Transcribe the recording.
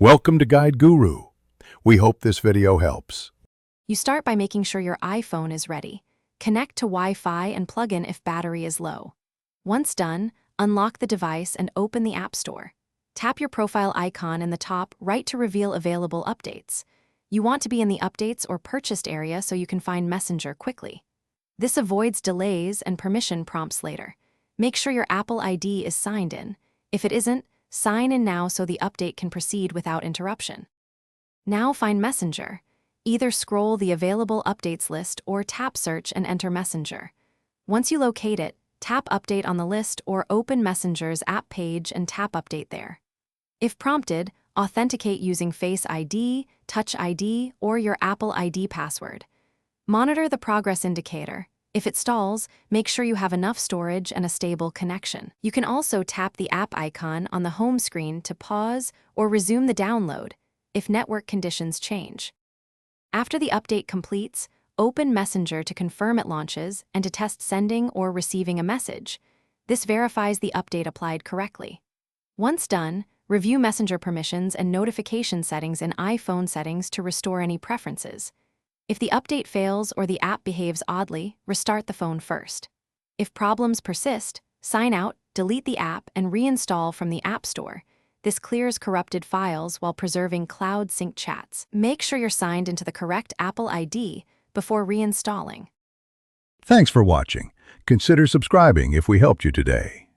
Welcome to Guide Guru. We hope this video helps. You start by making sure your iPhone is ready. Connect to Wi-Fi and plug in if battery is low. Once done, unlock the device and open the App Store. Tap your profile icon in the top right to reveal available updates. You want to be in the Updates or Purchased area so you can find Messenger quickly. This avoids delays and permission prompts later. Make sure your Apple ID is signed in. If it isn't, sign in now so the update can proceed without interruption. Now find Messenger. Either scroll the available updates list or tap Search and enter Messenger. Once you locate it, tap Update on the list or open Messenger's app page and tap Update there. If prompted, authenticate using Face ID, Touch ID, or your Apple ID password. Monitor the progress indicator. If it stalls, make sure you have enough storage and a stable connection. You can also tap the app icon on the home screen to pause or resume the download if network conditions change. After the update completes, open Messenger to confirm it launches and to test sending or receiving a message. This verifies the update applied correctly. Once done, review Messenger permissions and notification settings in iPhone settings to restore any preferences. If the update fails or the app behaves oddly, restart the phone first. If problems persist, sign out, delete the app, and reinstall from the App Store. This clears corrupted files while preserving cloud sync chats. Make sure you're signed into the correct Apple ID before reinstalling. Thanks for watching. Consider subscribing if we helped you today.